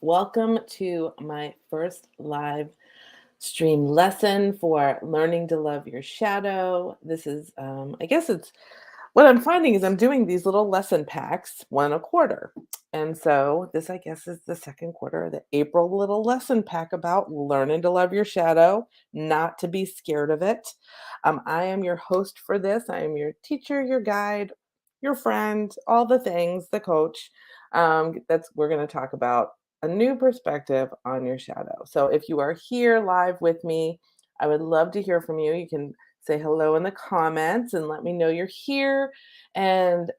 Welcome to my first live stream lesson for learning to love your shadow. This is, I guess it's what I'm finding is I'm doing these little lesson packs, one a quarter. And so this, I guess, is the second quarter of the April little lesson pack about learning to love your shadow, not to be scared of it. I am your host for this. I am your teacher, your guide, your friend, all the things, the coach. That's we're going to talk about a new perspective on your shadow. So if you are here live with me, I would love to hear from you. You can say hello in the comments and let me know you're here. And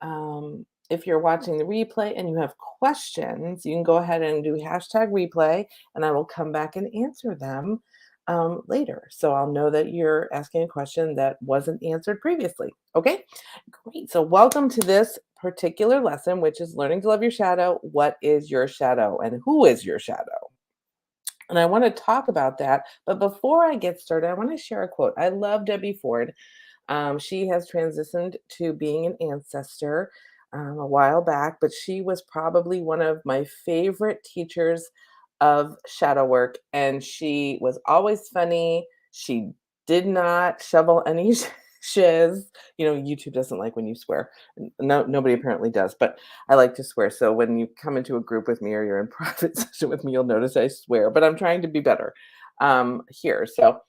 if you're watching the replay and you have questions, you can go ahead and do hashtag replay, and I will come back and answer them later. So I'll know that you're asking a question that wasn't answered previously. Okay, great. So welcome to this particular lesson, which is learning to love your shadow. What is your shadow and who is your shadow? And I want to talk about that. But before I get started, I want to share a quote. I love Debbie Ford. She has transitioned to being an ancestor a while back, but she was probably one of my favorite teachers of shadow work. And she was always funny. She did not shovel any shiz. YouTube doesn't like when you swear. No, nobody apparently does, but I like to swear. So when you come into a group with me or you're in private session with me, you'll notice I swear, but I'm trying to be better here. So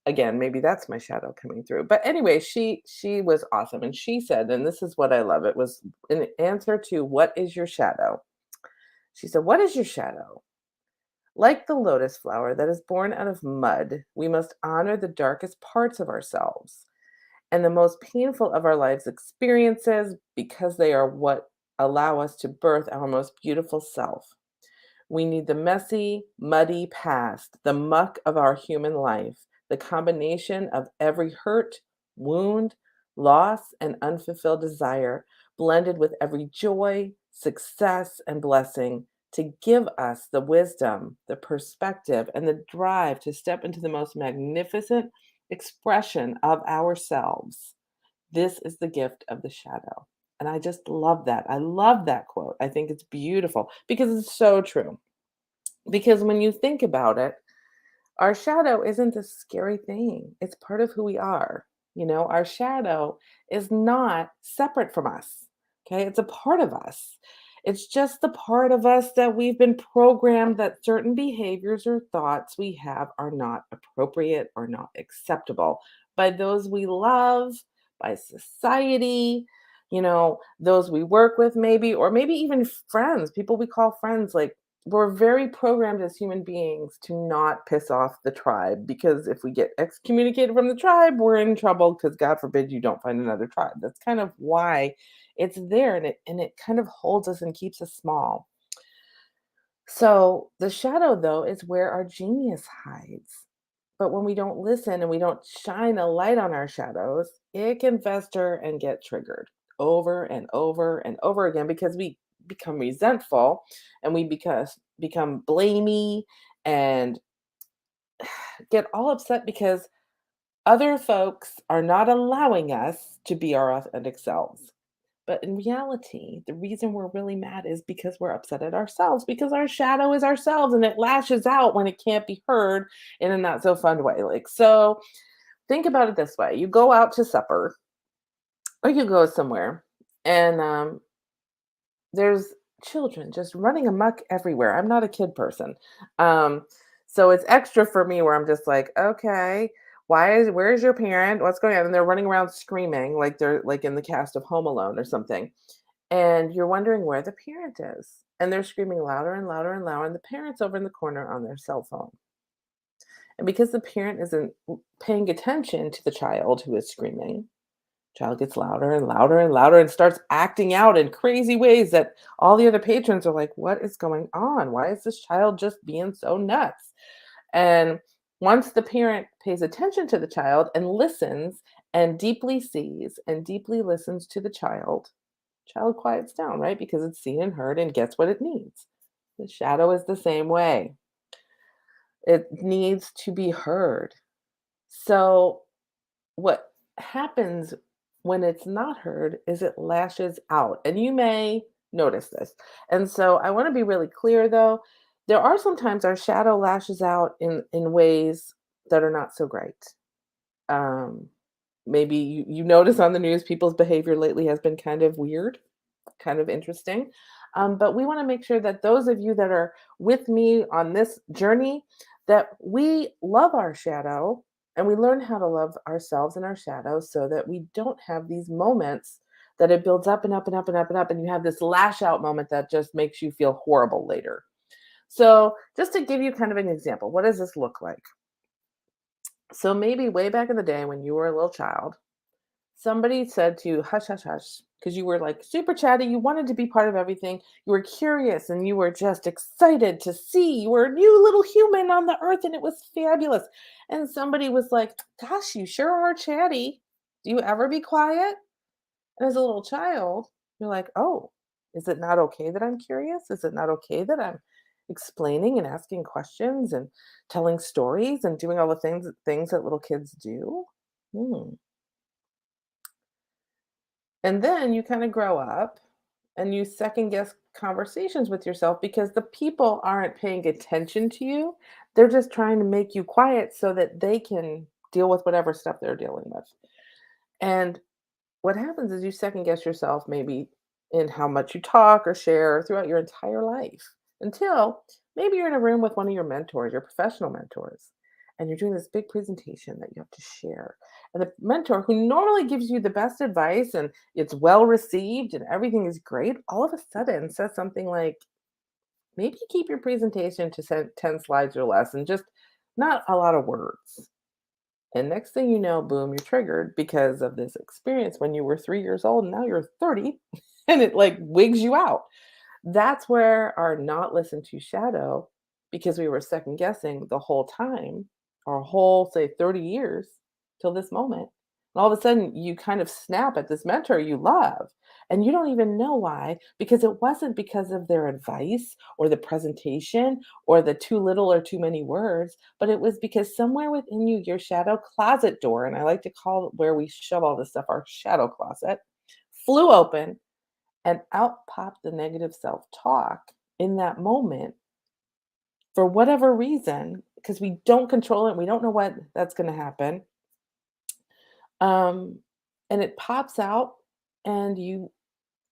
again, maybe that's my shadow coming through. But anyway, she was awesome. And she said, and this is what I love, it was an answer to what is your shadow? She said, what is your shadow? Like the lotus flower that is born out of mud, we must honor the darkest parts of ourselves and the most painful of our lives' experiences because they are what allow us to birth our most beautiful self. We need the messy, muddy past, the muck of our human life, the combination of every hurt, wound, loss, and unfulfilled desire, blended with every joy, success, and blessing to give us the wisdom, the perspective, and the drive to step into the most magnificent expression of ourselves. This is the gift of the shadow. And I just love that. I love that quote. I think it's beautiful because it's so true. Because when you think about it, our shadow isn't a scary thing. It's part of who we are. Our shadow is not separate from us. Okay. It's a part of us. It's just the part of us that we've been programmed that certain behaviors or thoughts we have are not appropriate or not acceptable by those we love, by society, those we work with, maybe, or maybe even friends, people we call friends. Like, we're very programmed as human beings to not piss off the tribe, because if we get excommunicated from the tribe, we're in trouble, because God forbid you don't find another tribe. That's kind of why it's there, and it kind of holds us and keeps us small. So the shadow, though, is where our genius hides. But when we don't listen and we don't shine a light on our shadows, it can fester and get triggered over and over and over again, because we become resentful and we become blamey and get all upset because other folks are not allowing us to be our authentic selves. But in reality, the reason we're really mad is because we're upset at ourselves, because our shadow is ourselves and it lashes out when it can't be heard in a not so fun way. Like, so think about it this way. You go out to supper or you go somewhere, and there's children just running amok everywhere. I'm not a kid person. Um, so it's extra for me where I'm just like, okay, where's your parent? What's going on? And they're running around screaming like they're like in the cast of Home Alone or something. And you're wondering where the parent is. And they're screaming louder and louder and louder. And the parent's over in the corner on their cell phone. And because the parent isn't paying attention to the child who is screaming, child gets louder and louder and louder and starts acting out in crazy ways that all the other patrons are like, what is going on? Why is this child just being so nuts? And once the parent pays attention to the child and listens and deeply sees and deeply listens to the child quiets down, right? Because it's seen and heard and gets what it needs. The shadow is the same way. It needs to be heard. So what happens when it's not heard is it lashes out. And you may notice this. And so I want to be really clear, though. there are sometimes our shadow lashes out in ways that are not so great. Um, Maybe you notice on the news people's behavior lately has been kind of weird, kind of interesting. But we want to make sure that those of you that are with me on this journey, that we love our shadow and we learn how to love ourselves and our shadows so that we don't have these moments that it builds up and up and up and up and up, and you have this lash out moment that just makes you feel horrible later. So, just to give you kind of an example, what does this look like? So, maybe way back in the day when you were a little child, somebody said to you, hush, hush, hush, because you were like super chatty. You wanted to be part of everything. You were curious and you were just excited to see. You were a new little human on the earth and it was fabulous. And somebody was like, gosh, you sure are chatty. Do you ever be quiet? And as a little child, you're like, oh, is it not okay that I'm curious? Is it not okay that I'm explaining and asking questions and telling stories and doing all the things that little kids do? Hmm. And then you kind of grow up and you second guess conversations with yourself because the people aren't paying attention to you. They're just trying to make you quiet so that they can deal with whatever stuff they're dealing with. And what happens is you second guess yourself maybe in how much you talk or share throughout your entire life until maybe you're in a room with one of your mentors, your professional mentors, and you're doing this big presentation that you have to share. And the mentor, who normally gives you the best advice and it's well received and everything is great, all of a sudden says something like, maybe keep your presentation to 10 slides or less and just not a lot of words. And next thing you know, boom, you're triggered because of this experience when you were 3 years old and now you're 30 and it like wigs you out. That's where our not listen to shadow, because we were second guessing the whole time, our whole, say, 30 years till this moment. And all of a sudden, you kind of snap at this mentor you love. And you don't even know why, because it wasn't because of their advice or the presentation or the too little or too many words, but it was because somewhere within you, your shadow closet door, and I like to call it where we shove all this stuff, our shadow closet, flew open and out popped the negative self talk in that moment for whatever reason, because we don't control it. We don't know what that's going to happen. Um, and it pops out, and you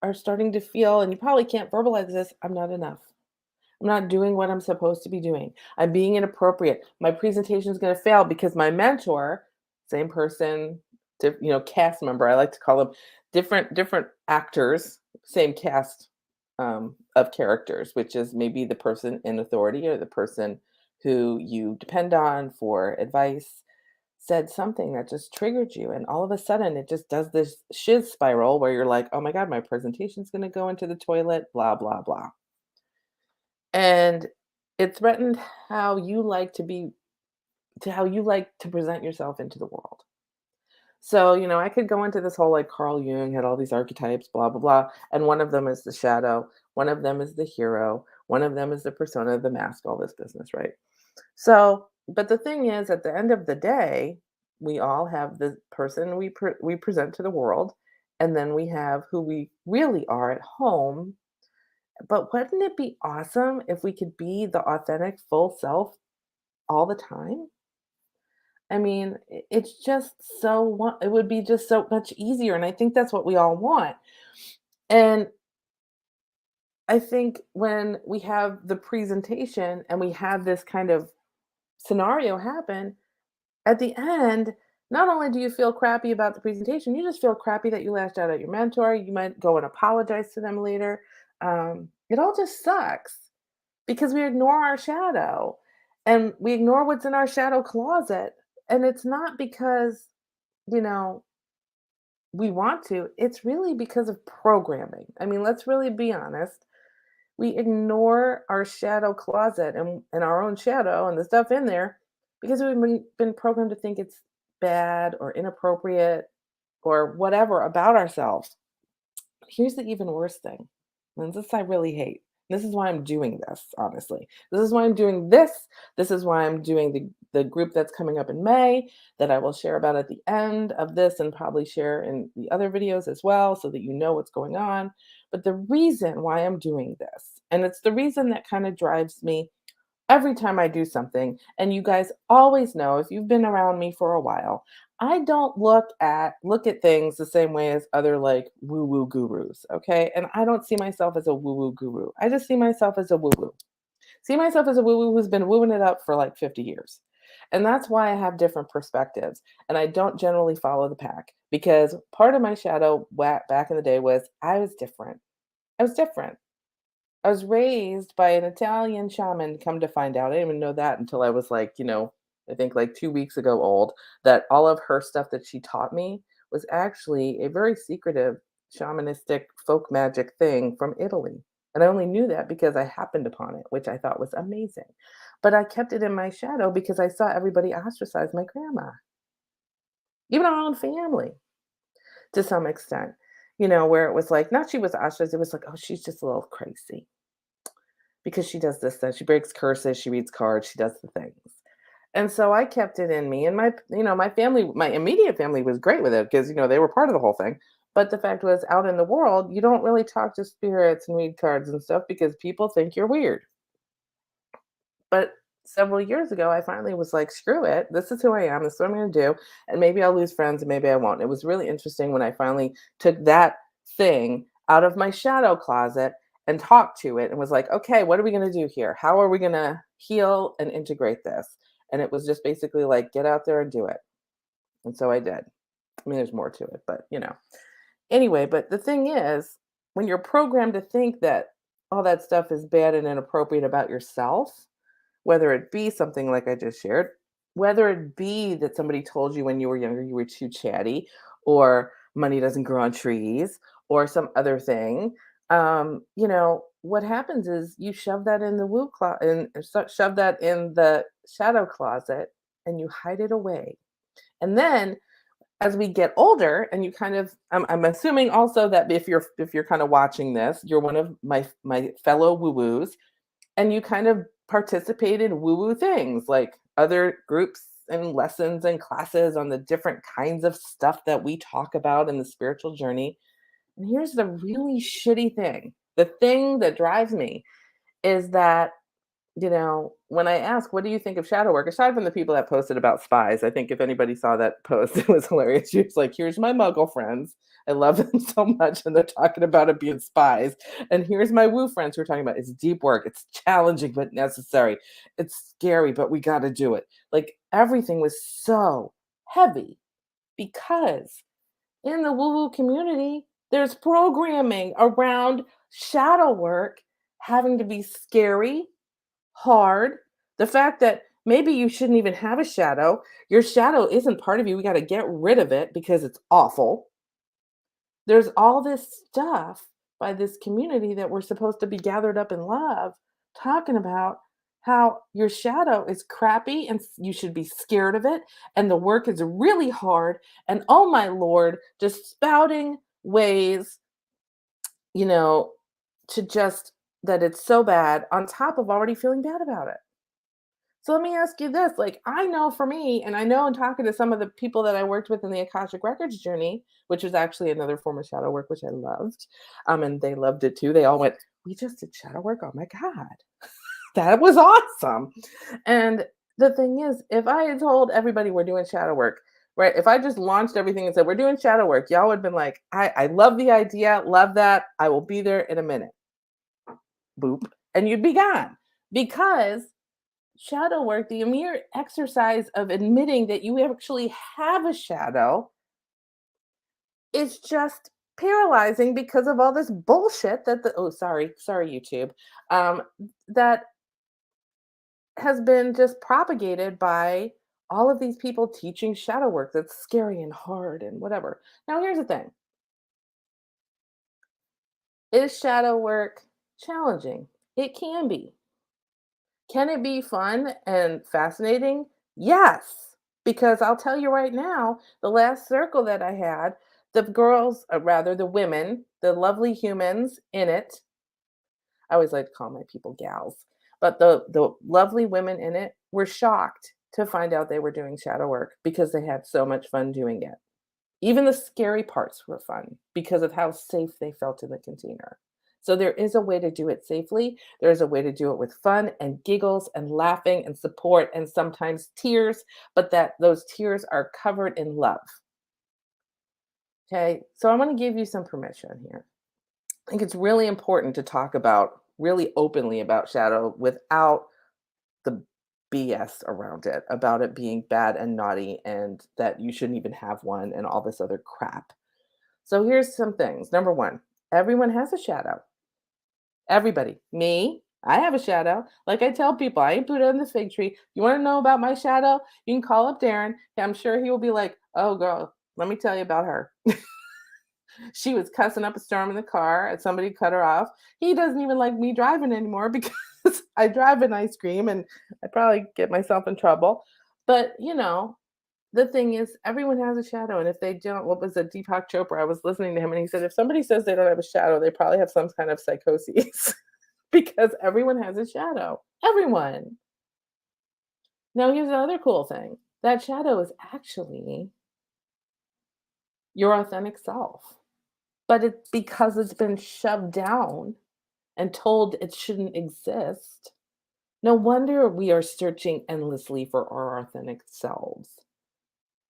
are starting to feel, and you probably can't verbalize this, I'm not enough. I'm not doing what I'm supposed to be doing. I'm being inappropriate. My presentation is going to fail because my mentor, same person, cast member. I like to call them different actors, same cast of characters, which is maybe the person in authority or the person who you depend on for advice, said something that just triggered you, and all of a sudden it just does this shiz spiral where you're like, oh my god, my presentation's going to go into the toilet, blah blah blah. And it threatened how you like to be to how you like to present yourself into the world. So, I could go into this whole like Carl Jung had all these archetypes, blah, blah, blah. And one of them is the shadow, one of them is the hero, one of them is the persona, the mask, all this business, right? So, but the thing is, at the end of the day, we all have the person we present to the world, and then we have who we really are at home. But wouldn't it be awesome if we could be the authentic full self all the time? I mean, it's just it would be just so much easier, and I think that's what we all want. And I think when we have the presentation and we have this kind of scenario happen, at the end, not only do you feel crappy about the presentation, you just feel crappy that you lashed out at your mentor. You might go and apologize to them later. It all just sucks because we ignore our shadow and we ignore what's in our shadow closet. And it's not because, you know, we want to, it's really because of programming. I mean, let's really be honest. We ignore our shadow closet and our own shadow and the stuff in there because we've been programmed to think it's bad or inappropriate or whatever about ourselves. Here's the even worse thing, and this I really hate. This is why I'm doing this, honestly. This is why I'm doing this. This is why I'm doing the group that's coming up in May that I will share about at the end of this and probably share in the other videos as well so that you know what's going on. But the reason why I'm doing this, and it's the reason that kind of drives me every time I do something, and you guys always know if you've been around me for a while, I don't look at things the same way as other like woo-woo gurus, okay? And I don't see myself as a woo-woo guru. I just see myself as a woo-woo. See myself as a woo-woo who's been wooing it up for like 50 years. And that's why I have different perspectives. And I don't generally follow the pack because part of my shadow back in the day was I was different. I was different. I was raised by an Italian shaman, come to find out. I didn't even know that until I was like, I think like 2 weeks ago old, that all of her stuff that she taught me was actually a very secretive shamanistic folk magic thing from Italy. And I only knew that because I happened upon it, which I thought was amazing. But I kept it in my shadow because I saw everybody ostracize my grandma, even our own family to some extent, where it was like, not she was ostracized, it was like, oh, she's just a little crazy because she does this, then she breaks curses, she reads cards, she does the things. And so I kept it in me and my family, my immediate family was great with it because, they were part of the whole thing. But the fact was out in the world, you don't really talk to spirits and read cards and stuff because people think you're weird. But several years ago, I finally was like, screw it. This is who I am. This is what I'm going to do. And maybe I'll lose friends and maybe I won't. It was really interesting when I finally took that thing out of my shadow closet and talked to it and was like, okay, what are we going to do here? How are we going to heal and integrate this? And it was just basically like, get out there and do it. And so I did. I mean, there's more to it, but Anyway, but the thing is, when you're programmed to think that all that stuff is bad and inappropriate about yourself, whether it be something like I just shared, whether it be that somebody told you when you were younger you were too chatty, or money doesn't grow on trees, or some other thing, what happens is you shove that in the woo closet and shove that in the shadow closet and you hide it away. And then as we get older and you kind of I'm assuming also that if you're kind of watching this, you're one of my fellow woo-woos and you kind of participate in woo-woo things like other groups and lessons and classes on the different kinds of stuff that we talk about in the spiritual journey. And here's the really shitty thing. The thing that drives me is that when I ask, what do you think of shadow work? Aside from the people that posted about spies, I think if anybody saw that post, it was hilarious. She was like, here's my muggle friends. I love them so much. And they're talking about it being spies. And here's my woo friends who are talking about it's deep work. It's challenging, but necessary. It's scary, but we got to do it. Like everything was so heavy because in the woo woo community, there's programming around shadow work having to be scary, hard, the fact that maybe you shouldn't even have a shadow, your shadow isn't part of you, we gotta get rid of it because it's awful. There's all this stuff by this community that we're supposed to be gathered up in love, talking about how your shadow is crappy and you should be scared of it, and the work is really hard, and oh my lord, just spouting ways, you know, to just that it's so bad on top of already feeling bad about it. So let me ask you this, like, I know for me, and I know in talking to some of the people that I worked with in the Akashic Records journey, which was actually another form of shadow work, which I loved, and they loved it too. They all went, "We just did shadow work. Oh my God, that was awesome." And the thing is, if I had told everybody we're doing shadow work, right? If I just launched everything and said, we're doing shadow work, y'all would have been like, I love the idea, love that. I will be there in a minute. Boop. And you'd be gone because shadow work, the mere exercise of admitting that you actually have a shadow, is just paralyzing because of all this bullshit that the oh sorry YouTube um that has been just propagated by all of these people teaching shadow work that's scary and hard and whatever. Now here's the thing. Is shadow work challenging? It can be. Can it be fun and fascinating? Yes, because I'll tell you right now, the last circle that I had, the girls, rather the women, the lovely humans in it, I always like to call my people gals, but the lovely women in it were shocked to find out they were doing shadow work because they had so much fun doing it. Even the scary parts were fun because of how safe they felt in the container. So there is a way to do it safely. There is a way to do it with fun and giggles and laughing and support and sometimes tears, but that those tears are covered in love. Okay. So I want to give you some permission here. I think it's really important to talk about really openly about shadow without the BS around it, about it being bad and naughty and that you shouldn't even have one and all this other crap. So here's some things. Number one, everyone has a shadow. Everybody. Me, I have a shadow. Like I tell people, I ain't Buddha in the fig tree. You want to know about my shadow? You can call up Darren. I'm sure he will be like, oh, girl, let me tell you about her. She was cussing up a storm in the car and somebody cut her off. He doesn't even like me driving anymore because I drive an ice cream and I probably get myself in trouble. But, the thing is, everyone has a shadow. And if they don't, what was it, Deepak Chopra? I was listening to him and he said, if somebody says they don't have a shadow, they probably have some kind of psychosis because everyone has a shadow. Everyone. Now, here's the other cool thing that shadow is actually your authentic self. But it's because it's been shoved down and told it shouldn't exist. No wonder we are searching endlessly for our authentic selves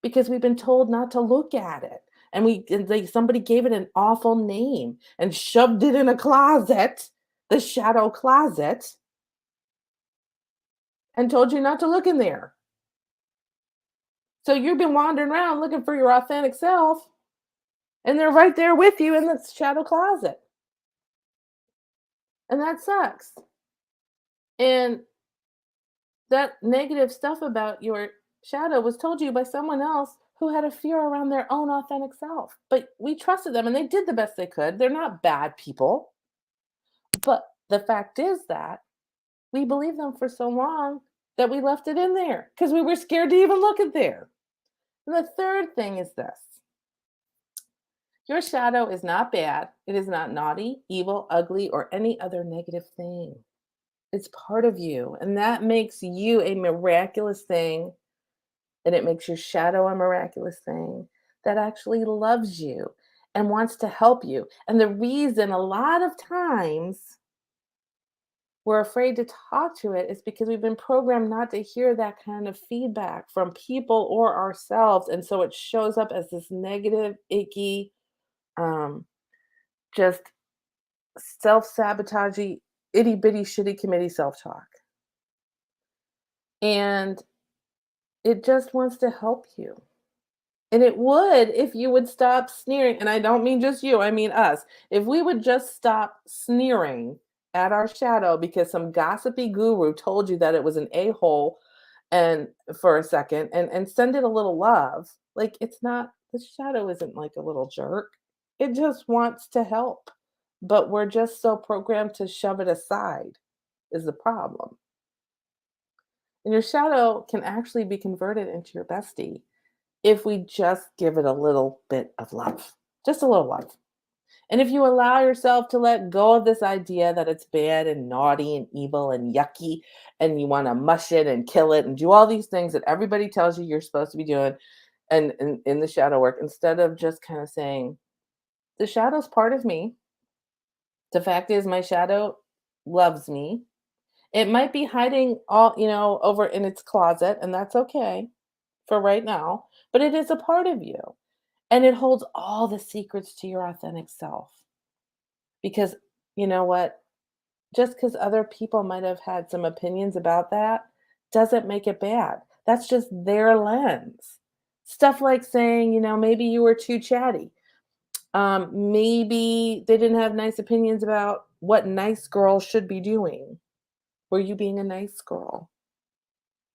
because we've been told not to look at it. Somebody gave it an awful name and shoved it in a closet, the shadow closet, and told you not to look in there. So you've been wandering around looking for your authentic self, and they're right there with you in the shadow closet. And that sucks. And that negative stuff about your shadow was told you by someone else who had a fear around their own authentic self. But we trusted them and they did the best they could. They're not bad people. But the fact is that we believed them for so long that we left it in there because we were scared to even look at there. And the third thing is this: your shadow is not bad. It is not naughty, evil, ugly, or any other negative thing. It's part of you. And that makes you a miraculous thing. And it makes your shadow a miraculous thing that actually loves you and wants to help you. And the reason a lot of times we're afraid to talk to it is because we've been programmed not to hear that kind of feedback from people or ourselves. And so it shows up as this negative, icky, um, just self-sabotagey, itty bitty shitty committee self-talk. And it just wants to help you. And it would if you would stop sneering, and I don't mean just you, I mean us. If we would just stop sneering at our shadow because some gossipy guru told you that it was an a-hole and for a second and send it a little love. Like it's not the shadow isn't like a little jerk. It just wants to help. But we're just so programmed to shove it aside is the problem. And your shadow can actually be converted into your bestie if we just give it a little bit of love, just a little love. And if you allow yourself to let go of this idea that it's bad and naughty and evil and yucky, and you want to mush it and kill it and do all these things that everybody tells you you're supposed to be doing and in the shadow work, instead of just kind of saying, the shadow's part of me. The fact is, my shadow loves me. It might be hiding all, over in its closet, and that's okay for right now, but it is a part of you. And it holds all the secrets to your authentic self. Because you know what? Just because other people might have had some opinions about that doesn't make it bad. That's just their lens. Stuff like saying, maybe you were too chatty. Maybe they didn't have nice opinions about what nice girls should be doing. Were you being a nice girl?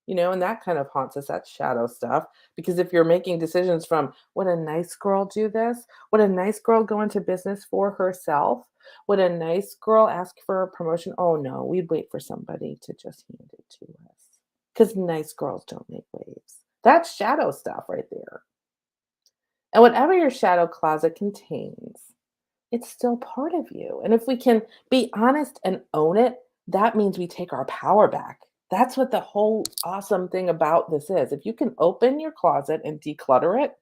And that kind of haunts us, that shadow stuff. Because if you're making decisions from, would a nice girl do this? Would a nice girl go into business for herself? Would a nice girl ask for a promotion? Oh no, we'd wait for somebody to just hand it to us. Because nice girls don't make waves. That's shadow stuff right there. And whatever your shadow closet contains, it's still part of you. And if we can be honest and own it, that means we take our power back. That's what the whole awesome thing about this is. If you can open your closet and declutter it,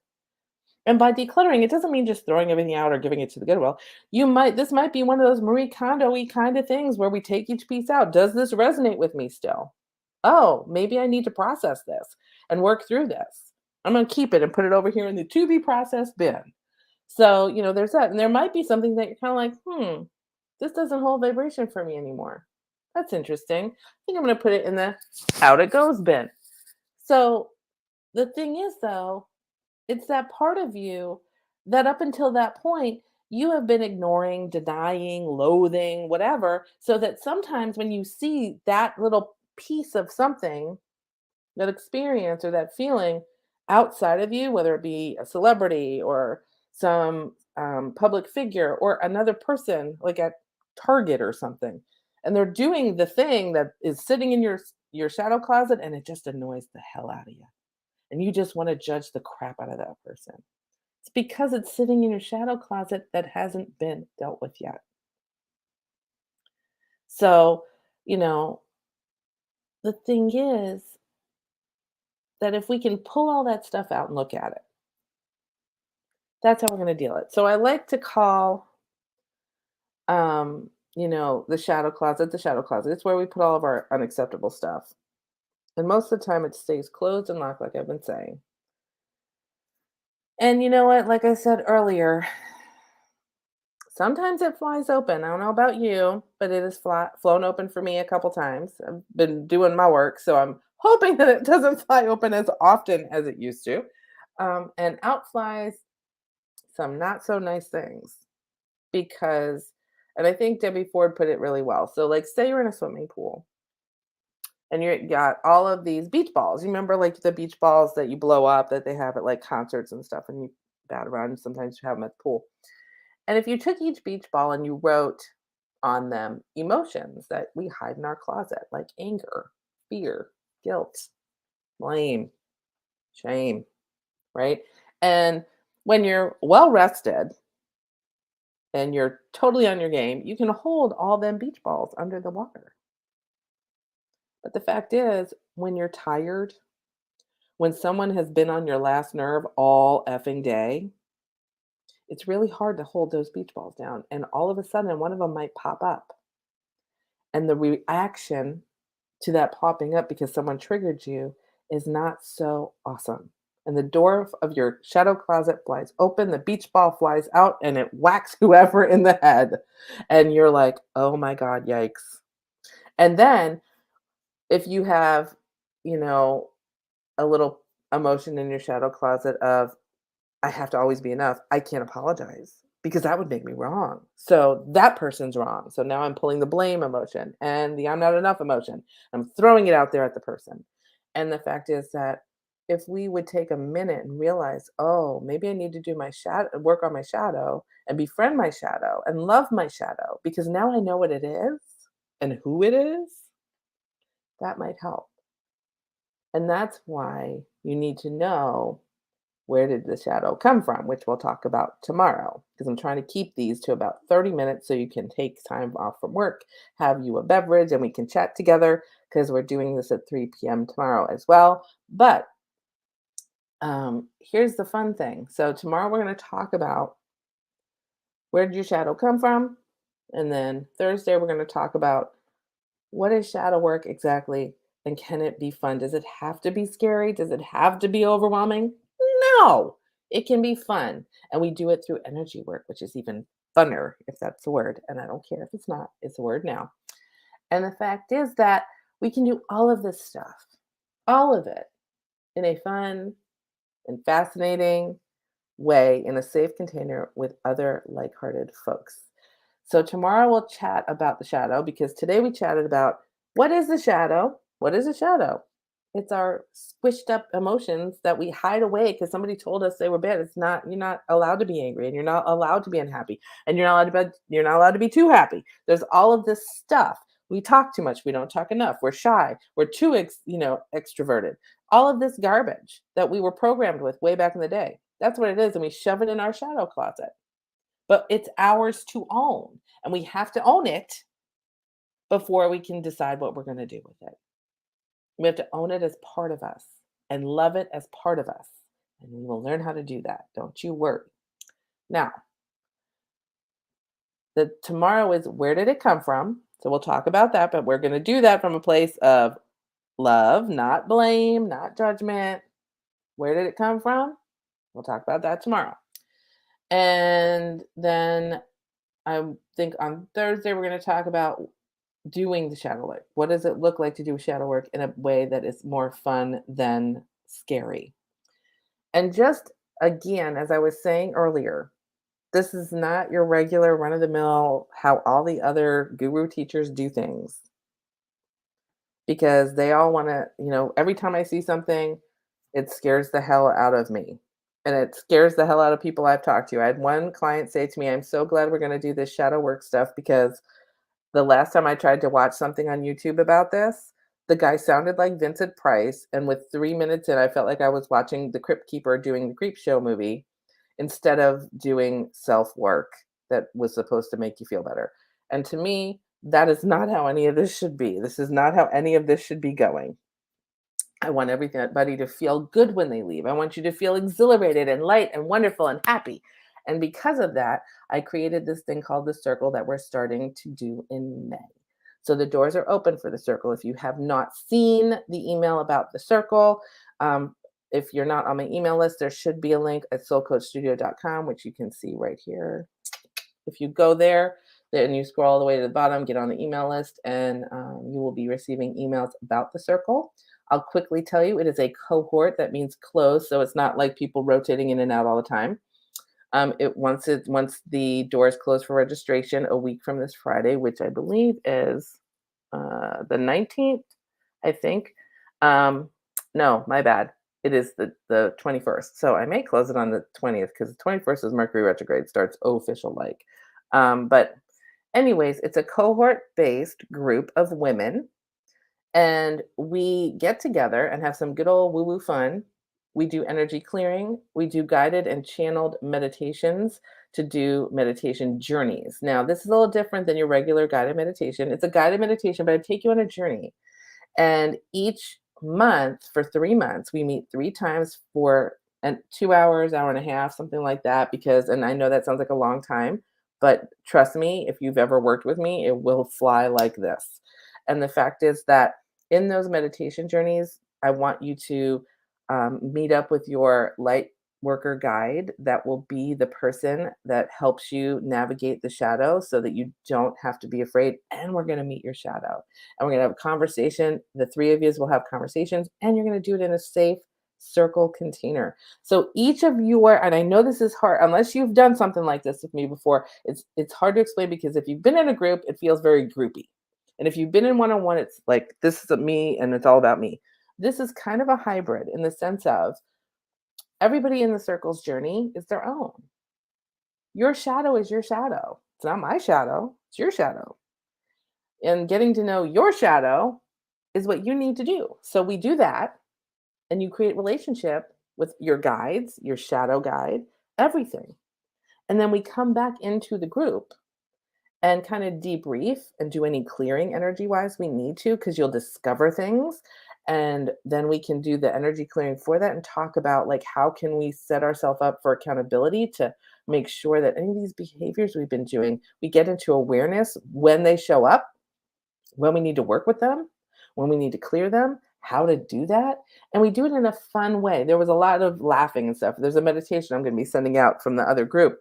And by decluttering, it doesn't mean just throwing everything out or giving it to the Goodwill. This might be one of those Marie Kondo-y kind of things where we take each piece out. Does this resonate with me still? Oh, maybe I need to process this and work through this. I'm going to keep it and put it over here in the to be processed bin. So, there's that. And there might be something that you're kind of like, this doesn't hold vibration for me anymore. That's interesting. I think I'm going to put it in the out it goes bin. So the thing is, though, it's that part of you that up until that point, you have been ignoring, denying, loathing, whatever, so that sometimes when you see that little piece of something, that experience or that feeling outside of you, whether it be a celebrity or some public figure or another person like at Target or something, and they're doing the thing that is sitting in your shadow closet, and it just annoys the hell out of you, and you just want to judge the crap out of that person. It's because it's sitting in your shadow closet that hasn't been dealt with yet. So, you know, the thing is that if we can pull all that stuff out and look at it, that's how we're going to deal it. So I like to call, the shadow closet. It's where we put all of our unacceptable stuff. And most of the time it stays closed and locked, like I've been saying. And you know what? Like I said earlier, sometimes it flies open. I don't know about you, but it has flown open for me a couple times. I've been doing my work, so I'm hoping that it doesn't fly open as often as it used to. And out flies some not so nice things because, and I think Debbie Ford put it really well. So, like, say you're in a swimming pool and you got all of these beach balls. You remember, like, the beach balls that you blow up that they have at like concerts and stuff, and you bat around. And sometimes you have them at the pool. And if you took each beach ball and you wrote on them emotions that we hide in our closet, like anger, fear, guilt, blame, shame, right? And when you're well rested and you're totally on your game, you can hold all them beach balls under the water. But the fact is, when you're tired, when someone has been on your last nerve all effing day, it's really hard to hold those beach balls down. And all of a sudden, one of them might pop up. And the reaction to that popping up because someone triggered you is not so awesome. And the door of your shadow closet flies open, the beach ball flies out, and it whacks whoever in the head. And you're like, oh my God, yikes. And then if you have, you know, a little emotion in your shadow closet of, I have to always be enough, I can't apologize because that would make me wrong. So that person's wrong. So now I'm pulling the blame emotion and the I'm not enough emotion. I'm throwing it out there at the person. And the fact is that if we would take a minute and realize, oh, maybe I need to do my shadow, work on my shadow and befriend my shadow and love my shadow because now I know what it is and who it is, that might help. And that's why you need to know where did the shadow come from, which we'll talk about tomorrow, because I'm trying to keep these to about 30 minutes so you can take time off from work, have you a beverage, and we can chat together because we're doing this at 3 p.m. tomorrow as well. But here's the fun thing. So tomorrow we're going to talk about where did your shadow come from? And then Thursday we're going to talk about what is shadow work exactly and can it be fun? Does it have to be scary? Does it have to be overwhelming? No, it can be fun. And we do it through energy work, which is even funner, if that's the word. And I don't care if it's not, it's a word now. And the fact is that we can do all of this stuff, all of it, in a fun and fascinating way in a safe container with other like-hearted folks. So tomorrow we'll chat about the shadow because today we chatted about what is the shadow? What is a shadow? It's our squished up emotions that we hide away because somebody told us they were bad. It's not, you're not allowed to be angry and you're not allowed to be unhappy and you're not allowed to be too happy. There's all of this stuff. We talk too much, we don't talk enough. We're shy, we're too extroverted. All of this garbage that we were programmed with way back in the day. That's what it is and we shove it in our shadow closet. But it's ours to own, and we have to own it before we can decide what we're gonna do with it. We have to own it as part of us and love it as part of us and we will learn how to do that. Don't you worry. Now, the tomorrow is where did it come from? So we'll talk about that, but we're going to do that from a place of love, not blame, not judgment. Where did it come from? We'll talk about that tomorrow. And then I think on Thursday, we're going to talk about doing the shadow work. What does it look like to do shadow work in a way that is more fun than scary? And just again, as I was saying earlier, this is not your regular run of the mill, how all the other guru teachers do things because they all want to, every time I see something, it scares the hell out of me. And it scares the hell out of people I've talked to. I had one client say to me, I'm so glad we're going to do this shadow work stuff because the last time I tried to watch something on YouTube about this, the guy sounded like Vincent Price. And with 3 minutes in, I felt like I was watching the Crypt Keeper doing the Creep Show movie instead of doing self work that was supposed to make you feel better. And to me, that is not how any of this should be. This is not how any of this should be going. I want everybody to feel good when they leave. I want you to feel exhilarated and light and wonderful and happy. And because of that, I created this thing called the circle that we're starting to do in May. So the doors are open for the circle. If you have not seen the email about the circle, if you're not on my email list, there should be a link at soulcoachstudio.com, which you can see right here. If you go there, then you scroll all the way to the bottom, get on the email list, and you will be receiving emails about the circle. I'll quickly tell you, it is a cohort. That means closed, so it's not like people rotating in and out all the time. Once the doors close for registration a week from this Friday, which I believe is the 19th, I think. No, my bad. It is the 21st. So I may close it on the 20th because the 21st is Mercury retrograde, starts official like. But anyways, it's a cohort-based group of women, and we get together and have some good old woo-woo fun. We do energy clearing. We do guided and channeled meditations to do meditation journeys. Now, this is a little different than your regular guided meditation. It's a guided meditation, but I take you on a journey. And each month, for 3 months, we meet 3 times for 2 hours, hour and a half, something like that. And I know that sounds like a long time, but trust me, if you've ever worked with me, it will fly like this. And the fact is that in those meditation journeys, I want you to meet up with your light worker guide that will be the person that helps you navigate the shadow so that you don't have to be afraid. And we're going to meet your shadow. And we're going to have a conversation. The three of you will have conversations, and you're going to do it in a safe circle container. So each of you are, and I know this is hard, unless you've done something like this with me before, it's hard to explain because if you've been in a group, it feels very groupy. And if you've been in one-on-one, it's like, this is me and it's all about me. This is kind of a hybrid in the sense of everybody in the circle's journey is their own. Your shadow is your shadow. It's not my shadow, it's your shadow. And getting to know your shadow is what you need to do. So we do that, and you create relationship with your guides, your shadow guide, everything. And then we come back into the group and kind of debrief and do any clearing energy wise we need to, because you'll discover things. And then we can do the energy clearing for that and talk about like how can we set ourselves up for accountability to make sure that any of these behaviors we've been doing, we get into awareness when they show up, when we need to work with them, when we need to clear them, how to do that. And we do it in a fun way. There was a lot of laughing and stuff. There's a meditation I'm going to be sending out from the other group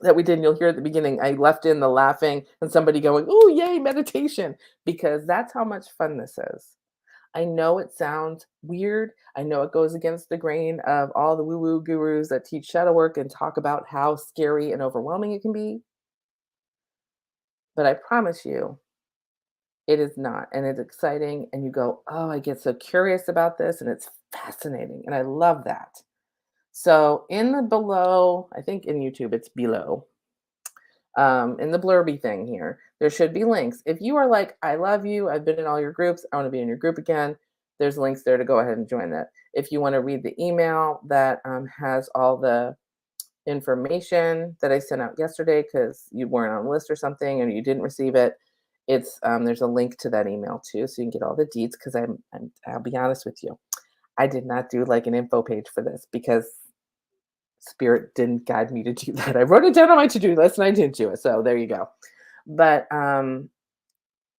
that we did, and you'll hear at the beginning, I left in the laughing and somebody going, oh, yay, meditation, because that's how much fun this is. I know it sounds weird. I know it goes against the grain of all the woo-woo gurus that teach shadow work and talk about how scary and overwhelming it can be. But I promise you, it is not. And it's exciting. And you go, oh, I get so curious about this. And it's fascinating. And I love that. So in the below, I think in YouTube, it's below. In the blurby thing here, there should be links. If you are like, I love you, I've been in all your groups, I want to be in your group again, there's links there to go ahead and join that. If you want to read the email that has all the information that I sent out yesterday because you weren't on the list or something and you didn't receive it, it's there's a link to that email too, so you can get all the deets. Because I'll be honest with you, I did not do like an info page for this because spirit didn't guide me to do that. I wrote it down on my to-do list and I didn't do it. So there you go. But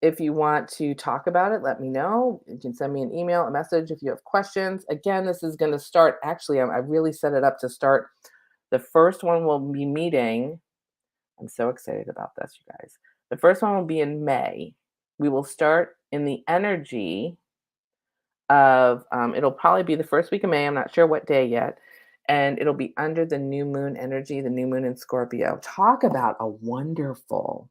if you want to talk about it, let me know. You can send me an email, a message if you have questions. Again, this is going to start. Actually, I really set it up to start. The first one will be meeting. I'm so excited about this, you guys. The first one will be in May. We will start in the energy of, it'll probably be the first week of May. I'm not sure what day yet. And it'll be under the new moon energy, the new moon in Scorpio. Talk about a wonderful,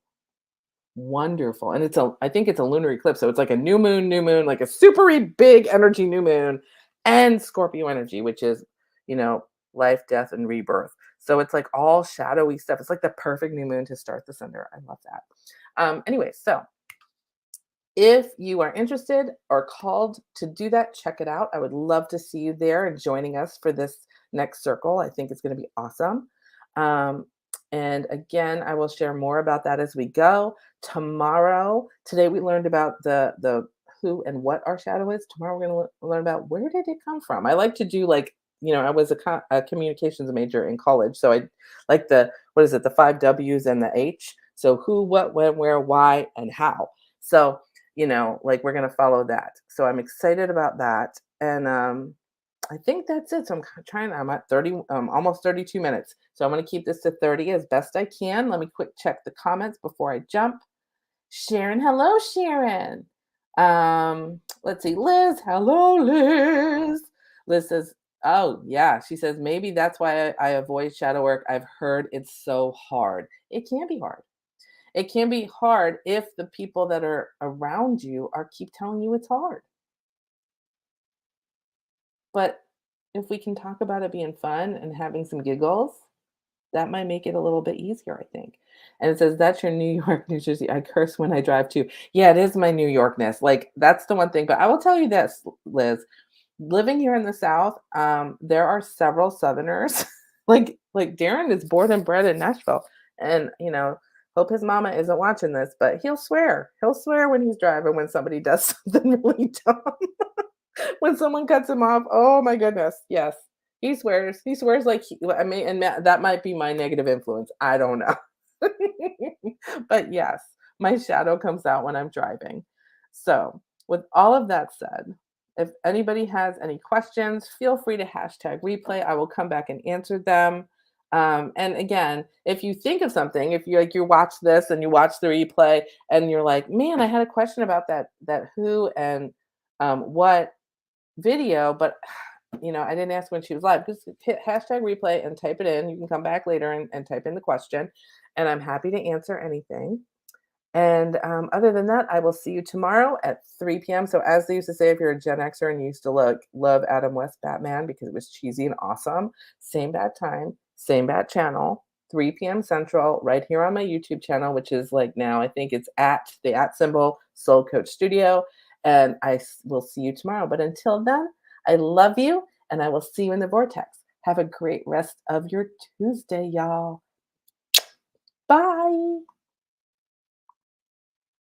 wonderful. And I think it's a lunar eclipse. So it's like a new moon, like a super big energy new moon and Scorpio energy, which is, you know, life, death, and rebirth. So it's like all shadowy stuff. It's like the perfect new moon to start the sender. I love that. Anyway, so if you are interested or called to do that, check it out. I would love to see you there and joining us for this next circle. I think it's going to be awesome. Um, and again, I will share more about that as we go. Today we learned about the who and what our shadow is. Tomorrow we're going to learn about where did it come from. I like to do like, I was a communications major in college, so I like what is it, the 5 W's and the H. So who, what, when, where, why, and how. So like we're going to follow that. So I'm excited about that. And I think that's it. So I'm at 30, almost 32 minutes. So I'm going to keep this to 30 as best I can. Let me quick check the comments before I jump. Sharon, hello, Sharon. Let's see, Liz, hello, Liz. Liz says, oh, yeah. She says, maybe that's why I avoid shadow work. I've heard it's so hard. It can be hard. It can be hard if the people that are around you keep telling you it's hard. But if we can talk about it being fun and having some giggles, that might make it a little bit easier, I think. And it says, that's your New York, New Jersey. I curse when I drive too. Yeah, it is my New Yorkness. Like, that's the one thing. But I will tell you this, Liz, living here in the South, there are several Southerners. like Darren is born and bred in Nashville. And, hope his mama isn't watching this, but he'll swear. He'll swear when he's driving when somebody does something really dumb. When someone cuts him off, oh my goodness, yes. He swears. He swears like and that might be my negative influence. I don't know. But yes, my shadow comes out when I'm driving. So, with all of that said, if anybody has any questions, feel free to hashtag replay. I will come back and answer them. And again, if you think of something, if you watch this and you watch the replay and you're like, man, I had a question about that who and what video, but I didn't ask when she was live. Just hit hashtag replay and type it in. You can come back later and type in the question, and I'm happy to answer anything. And other than that, I will see you tomorrow at 3 p.m. So as they used to say, if you're a Gen Xer and you used to love Adam West Batman because it was cheesy and awesome, same bad time, same bad channel, 3 p.m. Central, right here on my YouTube channel, which is like now I think it's at the @ Soul Coach Studio. And I will see you tomorrow. But until then, I love you, and I will see you in the vortex. Have a great rest of your Tuesday, y'all. Bye.